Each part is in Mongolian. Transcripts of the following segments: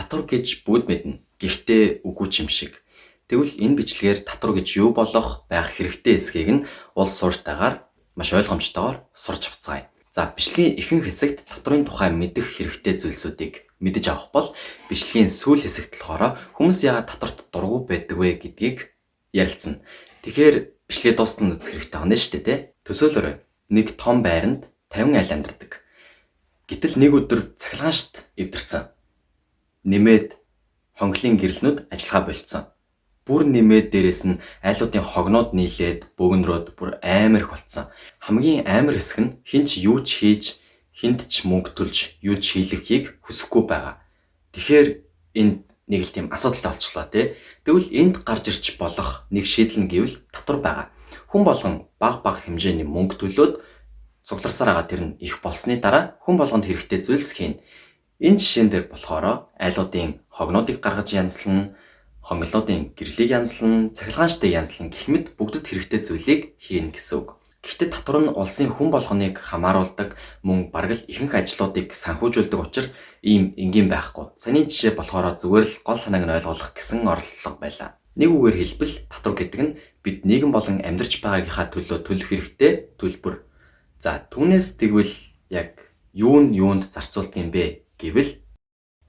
татвар гэж бүгд мэднэ. Гэхдээ үгүй ч юм шиг. Тэгвэл энэ бичлэгээр татвар гэж юу болох байх хэрэгтэй эсэхийг нь улс суурьтайгаар маш ойлгомжтойгоор сурч авцгаая. За бичлэгийн ихэнх хэсэгт татврын тухай мэдэх хэрэгтэй зүйлсүүдийг мэдэж авах бол бичлэгийн сүүл хэсэгт болохоор хүмүүс яагаад татварт дургүй байдаг вэ гэдгийг ярилцсан. Тэгэхээр бичлэгээ дуустал үзэх хэрэгтэй байна шүү дээ, тэ? Төсөөлөөрэй. Нэг том байранд 50 айл амьдардаг. Гэтэл нэг өдөр цахилгааншд эвдэрсэн. Нэмээд хонглын гэрэлнүүд ажиллагаа болцсон. Бүр нэмээд дээрэс нь айлуудын хогноод нийлээд бөгнөрөөд бүр амар их болцсон. Хамгийн амар хэсэг нь хинч юу ч хийж, хинт ч мөнгө төлж, юу ч хийлгэхийг хүсэхгүй байгаа. Тэгэхээр энд нэг л тийм асуудалтай болчихлоо тий. Тэгвэл энд гарч ирч болох нэг шийдэл нь гэвэл татвар байгаа. Хүн болгон бага хэмжээний мөнгө төлөөд цугларсаар байгаа тэр нь их болсны дараа хүн болгонд хэрэгтэй зүйлс хийн. Энэ жишээн дээр болохоор айлуудын хогнуудыг гаргаж янзлан, хонглоодын гэрлийг янзлан, цахилгаанчтай янзлан гэх мэт бүгдэд хэрэгтэй зүйлийг хийн гэсэн үг. Гэхдээ татвар нь улсын хүн болгоныг хамааруулдаг, мөн бараг л ихэнх ажлуудыг санхүүжүүлдэг учраас ийм энгийн байхгүй. Саний жишээ болохоор зүгээр л гол санааг нь ойлгох гэсэн оролдлого байлаа. Нэг үгээр хэлбэл татвар гэдэг нь бид нийгэм болон амьдарч байгаагийнхаа төлөө төлөх хэрэгтэй төлбөр. За түүнээс тэгвэл яг юунд зарцуулдаг юм бэ гэвэл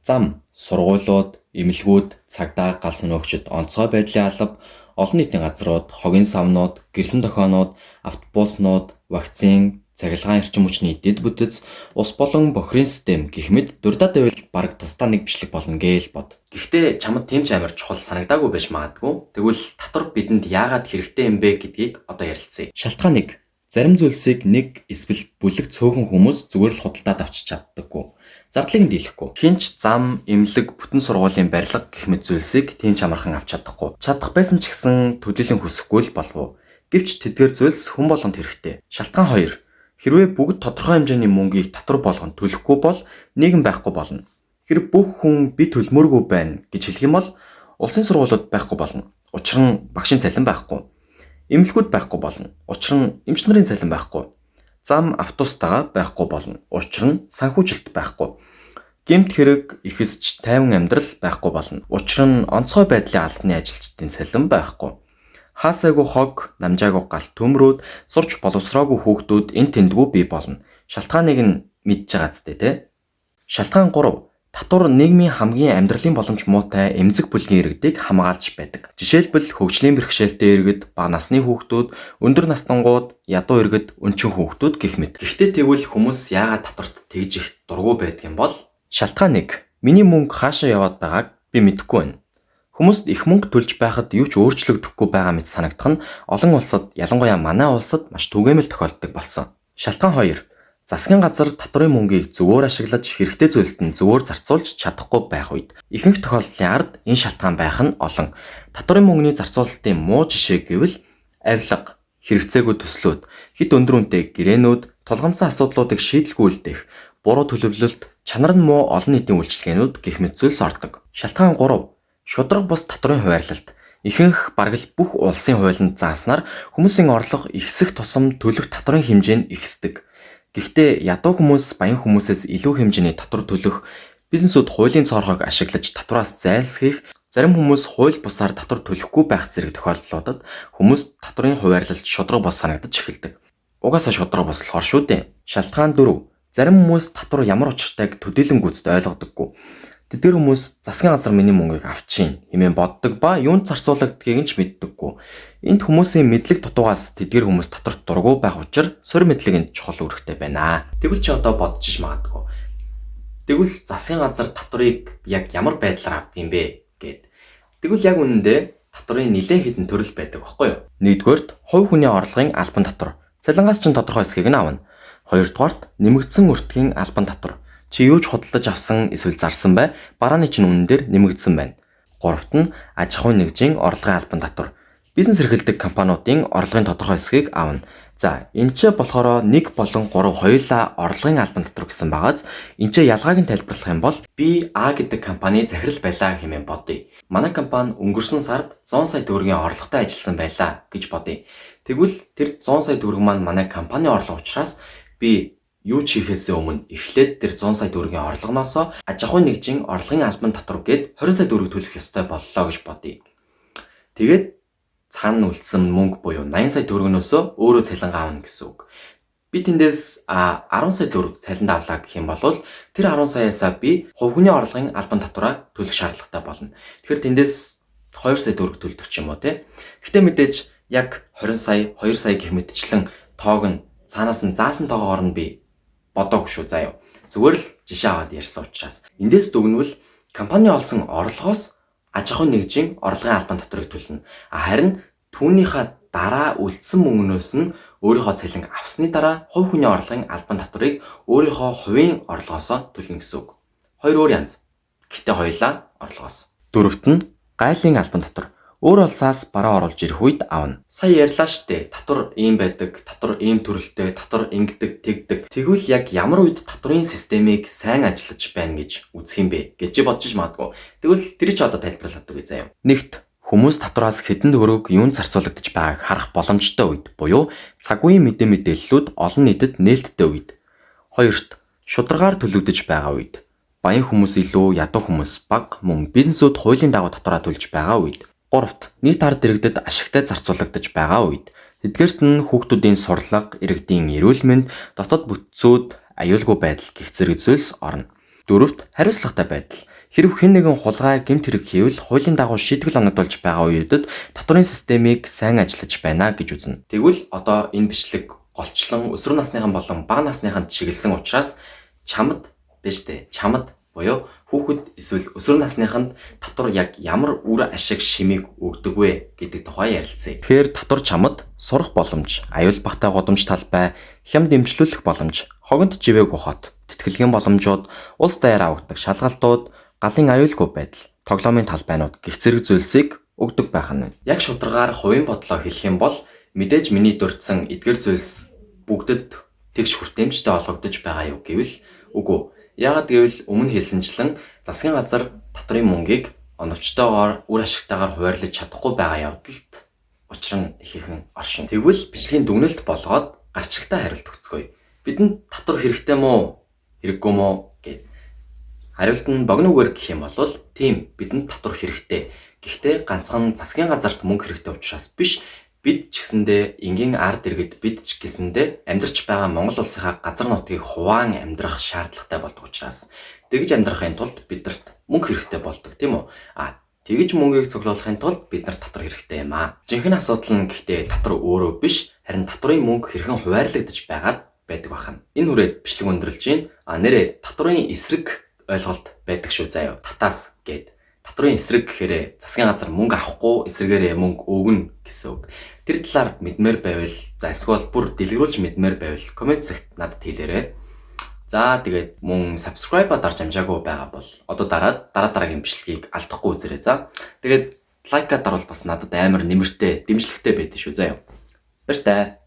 зам, сургуулиуд, эмнэлгүүд, цагдаа, галс нөхчид, онцгой байдлын алба, олон нийтийн газрууд, хогийн самнууд, гэрлэн дохионууд, автобуснууд, вакцин, цахилгаан эрчим хүчний дэд бүтэц, ус болон бохирын систем гэх мэт дурдаад байвал бараг тусдаа нэг бичлэг болно гээл бод. Гэхдээ чамд тийм ч амар чухал санагдаагүй байж магадгүй. Тэгвэл татвар бидэнд яагаад хэрэгтэй юм бэ гэдгийг одоо ярилцъя. Шалтгаан 1. Зарим зүйлсийг нэг эсвэл бүлэг цөөхөн хүмүүс зүгээр л худалдаад авчиж чаддаггүй. Зардлыг дийлэхгүй. Хинч зам, эмнэлэг, бүтэн сургуулийн барилга гэх мэт зүйлсийг тийм ч амархан авч чадахгүй. Чадах байсан ч гэсэн төдийлөн хүсэхгүй л болов. Гэвч тэдгээр зүйлс хүн болгонд хэрэгтэй. Шалтгаан 2. Хэрвээ бүгд тодорхой хэмжээний мөнгийг татвар болгон төлөхгүй бол нийгэм байхгүй болно. Хэрэг бүх хүн би төлмөөргүй байна гэж хэлэх юм бол улсын сургуулиуд байхгүй болно. Учир нь багшийн цалин байхгүй. Эмнэлгүүд байхгүй болно. Учир нь эмч нарын цалин байхгүй. Зам, автобустайгаа байхгүй болно. Учир нь санхүүжилт байхгүй. Гэмт хэрэг, ихсч тайван амьдрал байхгүй болно. Учир нь онцгой байдлын албаны ажилчдын цалин байхгүй. Хаасаагүй хог, намжаагүй галт төмрүүд, сурч боловсроогүй хүүхдүүд энэ тэндгүй бий болно. Шалтгааныг нь мэдж байгаа зү тэ. Шалтгаан 3. Татвар нийгмийн хамгийн амьдралын боломж муутай эмзэг бүлгийн иргэдийг хамгаалж байдаг. Жишээлбэл хөгжлийн бэрхшээлтэй иргэд, бага насны хүүхдүүд, өндөр настангууд, ядуу иргэд, өнчин хүүхдүүд гэх мэт. Гэхдээ тэгвэл хүмүүс яагаад татварт тэгж их дургүй байдаг юм бол? Шалтгаан 1. Миний мөнгө хаашаа яваад байгааг би мэдэхгүй байна. Хүмүүст их мөнгө төлж байхад юу ч өөрчлөгдөхгүй байгаа мэт санагдах нь олон улсад, ялангуяа манай улсад маш түгээмэл тохиолддог болсон. Шалтгаан 2. Засгийн газар татврын мөнгийг зөвөр ашиглаж хэрэгтэй зүйлсд нь зөвөр зарцуулж чадахгүй байх үед ихэнх тохиолдлын ард энэ шалтгаан байх нь олон. Татврын мөнгөний зарцуулалтын муу жишээ гэвэл авилга, хэрэгцээгүй төслүүд, хэд өндөр үнэтэй гэрээнүүд, тулгамцсан асуудлуудыг шийдэлгүййлдэх, буруу төлөвлөлт, чанар нь муу олон нийтийн үйлчилгээнүүд гэх мэт зүйлс ордог. Шалтгаан 3. Шударга бус татврын хуваарлалт. Ихэнх бараг л бүх улсын хуулинд зааснаар хүмүүсийн орлого ихсэх тусам төлөх татврын хэмжээ нь ихсдэг. Гэхдээ ядуу хүмүүс баян хүмүүсээс илүү хэмжээний татвар төлөх, бизнесүүд хуулийн цорхойг ашиглаж татвараас зайлсхийх, зарим хүмүүс хууль бусаар татвар төлөхгүй байх зэрэг тохиолдлуудад хүмүүс татврын хуваарлалт шударга бус санагдаж эхэлдэг. Угаасаа шударга бус болохоор шүү дээ. Шалтгаан 4. Зарим хүмүүс татвар ямар учиртайг төдийлөн гүйцэд ойлгодоггүй. Тэдгээр хүмүүс засгийн газар миний мөнгийг авчихин хэмээн боддог ба юунд зарцуулагддгийг нь ч мэддэггүй. Энд хүмүүсийн мэдлэг дутуугаас тэдгээр хүмүүс татварт дургүй байх учраас сур мэдлэг нь чухал үүрэгтэй байна. Тэгвэл чи одоо бодчих магадгүй. Тэгвэл засгийн газар татварыг яг ямар байдлаар авдаг юм бэ гэд. Тэгвэл яг үнэндээ татврын нэлээд хэдэн төрөл байдаг байхгүй юу? Нэгдүгээрт хувь хүний орлогын албан татвар. Цалингаас ч тодорхой хэсгийг нь авна. Хоёрдугаарт нэмэгдсэн өртгийн албан татвар. Чи юу ч худалдаж авсан эсвэл зарсан бай, барааны чинь үнэн дээр нэмэгдсэн байна. Гуравт нь аж ахуйн нэгжийн орлогын албан татвар. Бизнес эрхэлдэг компаниудын орлогын тодорхой хэсгийг авна. За, энэ ч болохоор 1 болон 3 хоёулаа орлогын албан татвар гэсэн багаз энэ ч ялгааг нь тайлбарлах юм бол би А гэдэг компани захирал байлаа хэмээн бодъё. Манай компани өнгөрсөн сард 100 сая төгрөгийн орлоготой ажилласан байлаа гэж бодъё. Тэгвэл тэр 100 сая төгрөг маань манай компани орлого учраас би юу ч хийхээс өмнө эхлээд тэр 100 сая төгрөгийн орлогоноосоо аж ахуйн нэгжийн орлогын албан татвар гээд 20 сая төгрөг төлөх ёстой боллоо гэж бодъё. Тэгээд цаана үлдсэн мөнгө буюу 80 сая төгрөгнөөсөө өөрөө цалин аавна гэсэн үг. Би тэндээс 10 сая төгрөг цалин авлаа гэх юм бол тэр 10 саяасаа би хувь хүний орлогын албан татвараа төлөх шаардлагатай болно. Тэгэхээр тэндээс 2 сая төгрөг төлдөг ч юм уу те. Гэхдээ мэдээж яг 20 сая, 2 сая гэх мэтчлэн тоог нь цаанаас нь заасан тоогоор нь би бодоогүй шүү заяа. Зүгээр л жишээ аваад ярьсан учраас. Эндээс дүгнвэл компани олсон орлогоос аж ахуйн нэгжийн орлогын албан татварыг төлнө. Харин түүнийхээ дараа үлдсэн мөнгнөөс нь өөрийнхөө цалин авсны дараа хувь хүний орлогын албан татварыг өөрийнхөө хувийн орлогоосоо төлнө гэсэн үг. Хоёр өөр янз. Гэхдээ хоёулаа орлогоос. Дөрөвт нь гайлын албан татвар. Өөр улсаас бараа оруулж ирэх үед авна. Сая ярьлаа штэ. Татвар ийм байдаг, татвар ийм төрөлтэй, татвар ингэдэг, тэгдэг. Тэгвэл яг ямар үед татварын системийг сайн ажиллаж байна гэж үзэх юм бэ гэж бодож магадгүй. Тэгвэл тэр чи одоо тайлбарлаад өгье заяа. Нэгт хүмүүс татвараас хэдэн төгрөг юунд зарцуулагдаж байгааг харах боломжтой үед буюу цаг үеийн мэдээллүүд олон нийтэд нээлттэй үед. Хоёрт шударгаар төлөгдөж байгаа үед. Баян хүмүүс илүү, ядуу хүмүүс бага, мөн бизнесүүд хуулийн дагуу татвараа төлж байгаа үед. Гуравт нийт ард иргэдэд ашигтай зарцуулагдаж байгаа үед. Эдгээрт нь хүүхдүүдийн сурлага, иргэдийн эрүүл мэнд, дотоод бүтцүүд, аюулгүй байдал гэх зэрэг зүйлс орно. Дөрөвт хариуцлагатай байдал. Хэрв хэн нэгэн хулгай, гэмт хэрэг хийвэл хуулийн дагуу шийтгэл оногдуулж байгаа үедэд татварын системийг сайн ажиллаж байна гэж үзнэ. Тэгвэл одоо энэ бичлэг голчлон өсвөр насныхан болон бага насныханд чиглэсэн учраас чамд буюу хүүхэд эсвэл өсвөр насныханд татвар яг ямар үр ашиг шимийг өгдөг вэ гэдэг тухай ярилцъя. Тэгэхээр татвар чамд сурах боломж, аюул багтаа годомж талбай, хям дэмжлүүлэх боломж, хогонд живээг ухаат, тэтгэлгийн боломжууд, улс даяар авагддаг шалгалтууд, галын аюулгүй байдал, тоглоомын талбайнууд гэх зэрэг зүйлсийг өгдөг байх нь. Яг шударгаар хувийн бодлоо хэлэх юм бол мэдээж миний дурдсан эдгээр зүйлс бүгдэд тэгш хүртээмжтэй олгогдож байгаа юу гэвэл үгүй. Яагаад гэвэл өмнө хэлсэнчлэн засгийн газар татварын мөнгийг оновчтойгоор үр ашигтайгаар хуваарлаж чадахгүй байгаа явдалд учран ихэнх оршин. Тэгвэл бичлэгийн дүгнэлт болгоод гарчигтай хариулт өгцгөөе. Бидэнд татвар хэрэгтэй мó, хэрэггүй мó гэд. Хариулт нь богиногоор гэх юм бол тийм бидэнд татвар хэрэгтэй. Гэхдээ ганцхан засгийн газарт мөнгө хэрэгтэй учраас биш. Бид ч гэсэндээ энгийн ард иргэд бид ч гэсэндээ амьдарч байгаа Монгол улсынхаа газар нутгийг хуваан амьдрах шаардлагатай болдог учраас тэгж амьдрахын тулд бидэрт мөнгө хэрэгтэй болдог тийм үү? Тэгж мөнгийг цуглуулахын тулд бид нарт татвар хэрэгтэй юм аа. Жинхэнэ асуудал нь гэхдээ татвар өөрөө биш, харин татварын мөнгө хэрхэн хуваарлагдаж байгаад байдаг бахан. Энэ хүрээд бичлэг өндөрлж байна. Нэрээ татварын эсрэг ойлголт байдаг шүү заяа. Татаас гээд. Татварын эсрэг гэхээр засгийн газар мөнгө авахгүй эсрэгээрээ мөнгө өгнө гэсэн үг. Тэр талаар мэдмээр байвал эсвэл бүр дэлгэрүүлж мэдмээр байвал комент сект надад хэлээрэй. За тэгээд мөн subscribe-а дарж амжаагүй байгаа бол одоо дараагийн бичлэгийг алдахгүй үзээрэй. За тэгээд лайкаа дарвал бас надад амар нэмэртэй, дэмжлэгтэй байдаг шүү заяа. Баяртай.